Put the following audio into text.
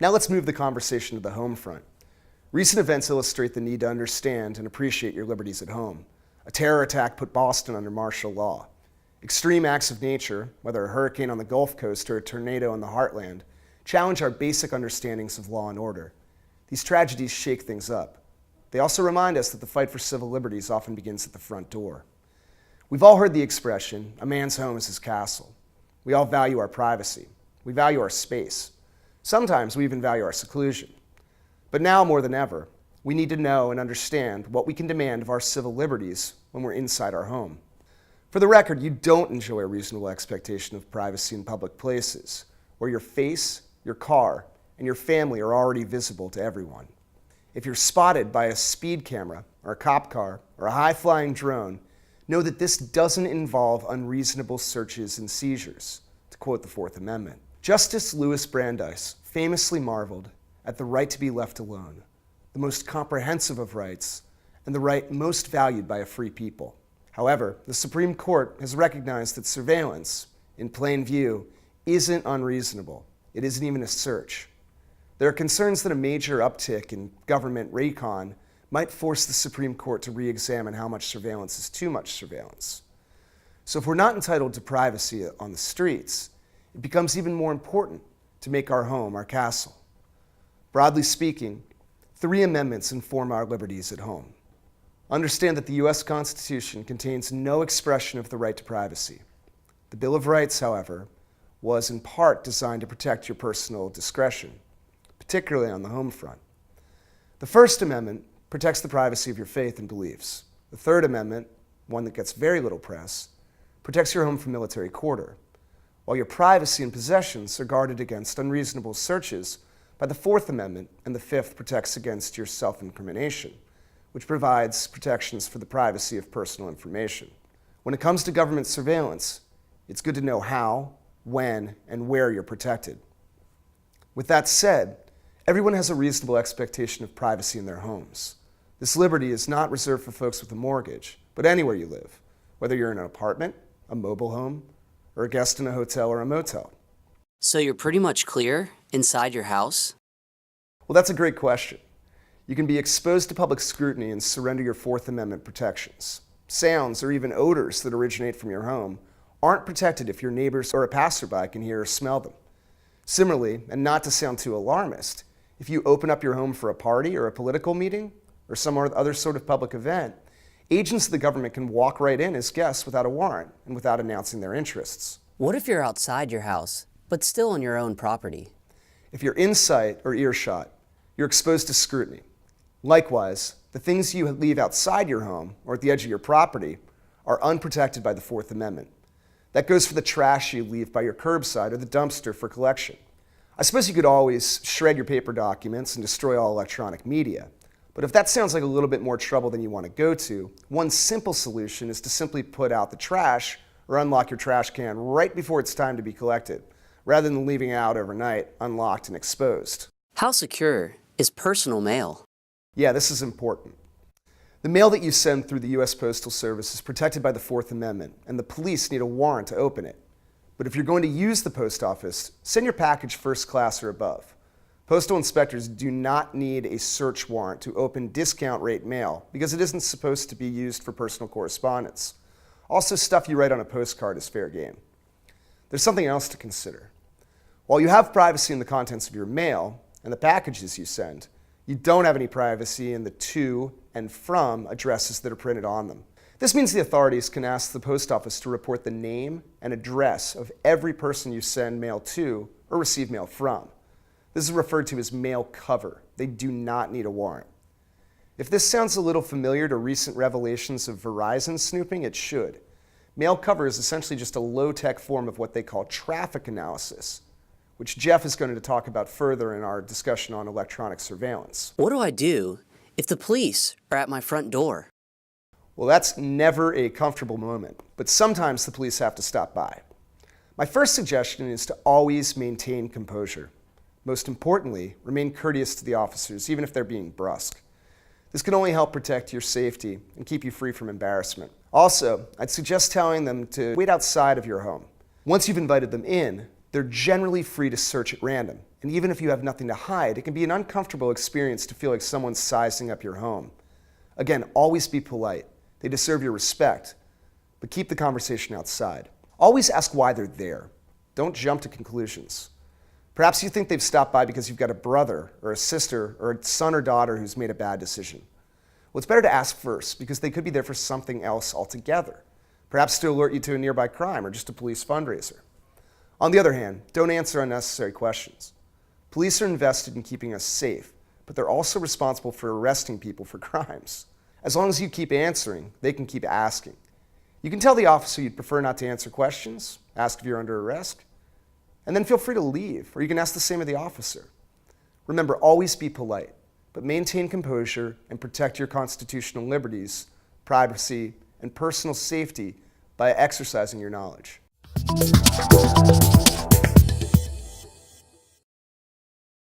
Now let's move the conversation to the home front. Recent events illustrate the need to understand and appreciate your liberties at home. A terror attack put Boston under martial law. Extreme acts of nature, whether a hurricane on the Gulf Coast or a tornado in the heartland, challenge our basic understandings of law and order. These tragedies shake things up. They also remind us that the fight for civil liberties often begins at the front door. We've all heard the expression, a man's home is his castle. We all value our privacy. We value our space. Sometimes we even value our seclusion. But now more than ever, we need to know and understand what we can demand of our civil liberties when we're inside our home. For the record, you don't enjoy a reasonable expectation of privacy in public places, where your face, your car, and your family are already visible to everyone. If you're spotted by a speed camera, or a cop car, or a high-flying drone, know that this doesn't involve unreasonable searches and seizures, to quote the Fourth Amendment. Justice Louis Brandeis famously marveled at the right to be left alone, the most comprehensive of rights, and the right most valued by a free people. However, the Supreme Court has recognized that surveillance, in plain view, isn't unreasonable. It isn't even a search. There are concerns that a major uptick in government recon might force the Supreme Court to re-examine how much surveillance is too much surveillance. So if we're not entitled to privacy on the streets, it becomes even more important to make our home our castle. Broadly speaking, 3 amendments inform our liberties at home. Understand that the U.S. Constitution contains no expression of the right to privacy. The Bill of Rights, however, was in part designed to protect your personal discretion, particularly on the home front. The First Amendment protects the privacy of your faith and beliefs. The Third Amendment, one that gets very little press, protects your home from military quarter, while your privacy and possessions are guarded against unreasonable searches by the Fourth Amendment, and the Fifth protects against your self-incrimination, which provides protections for the privacy of personal information. When it comes to government surveillance, it's good to know how, when, and where you're protected. With that said, everyone has a reasonable expectation of privacy in their homes. This liberty is not reserved for folks with a mortgage, but anywhere you live, whether you're in an apartment, a mobile home, or a guest in a hotel or a motel. So you're pretty much clear inside your house? Well, that's a great question. You can be exposed to public scrutiny and surrender your Fourth Amendment protections. Sounds or even odors that originate from your home aren't protected if your neighbors or a passerby can hear or smell them. Similarly, and not to sound too alarmist, if you open up your home for a party or a political meeting or some other sort of public event, agents of the government can walk right in as guests without a warrant and without announcing their interests. What if you're outside your house, but still on your own property? If you're in sight or earshot, you're exposed to scrutiny. Likewise, the things you leave outside your home or at the edge of your property are unprotected by the Fourth Amendment. That goes for the trash you leave by your curbside or the dumpster for collection. I suppose you could always shred your paper documents and destroy all electronic media. But if that sounds like a little bit more trouble than you want to go to, one simple solution is to simply put out the trash or unlock your trash can right before it's time to be collected, rather than leaving it out overnight, unlocked and exposed. How secure is personal mail? Yeah, this is important. The mail that you send through the U.S. Postal Service is protected by the Fourth Amendment, and the police need a warrant to open it. But if you're going to use the post office, send your package first class or above. Postal inspectors do not need a search warrant to open discount rate mail because it isn't supposed to be used for personal correspondence. Also, stuff you write on a postcard is fair game. There's something else to consider. While you have privacy in the contents of your mail and the packages you send, you don't have any privacy in the to and from addresses that are printed on them. This means the authorities can ask the post office to report the name and address of every person you send mail to or receive mail from. This is referred to as mail cover. They do not need a warrant. If this sounds a little familiar to recent revelations of Verizon snooping, it should. Mail cover is essentially just a low-tech form of what they call traffic analysis, which Jeff is going to talk about further in our discussion on electronic surveillance. What do I do if the police are at my front door? Well, that's never a comfortable moment, but sometimes the police have to stop by. My first suggestion is to always maintain composure. Most importantly, remain courteous to the officers, even if they're being brusque. This can only help protect your safety and keep you free from embarrassment. Also, I'd suggest telling them to wait outside of your home. Once you've invited them in, They're generally free to search at random, and even if you have nothing to hide, it can be an uncomfortable experience to feel like someone's sizing up your home. Again, always be polite. They deserve your respect, but keep the conversation outside. Always ask why they're there. Don't jump to conclusions. Perhaps you think they've stopped by because you've got a brother or a sister or a son or daughter who's made a bad decision. Well, it's better to ask first because they could be there for something else altogether. Perhaps to alert you to a nearby crime or just a police fundraiser. On the other hand, don't answer unnecessary questions. Police are invested in keeping us safe, but they're also responsible for arresting people for crimes. As long as you keep answering, they can keep asking. You can tell the officer you'd prefer not to answer questions, ask if you're under arrest, and then feel free to leave, or you can ask the same of the officer. Remember, always be polite, but maintain composure and protect your constitutional liberties, privacy, and personal safety by exercising your knowledge.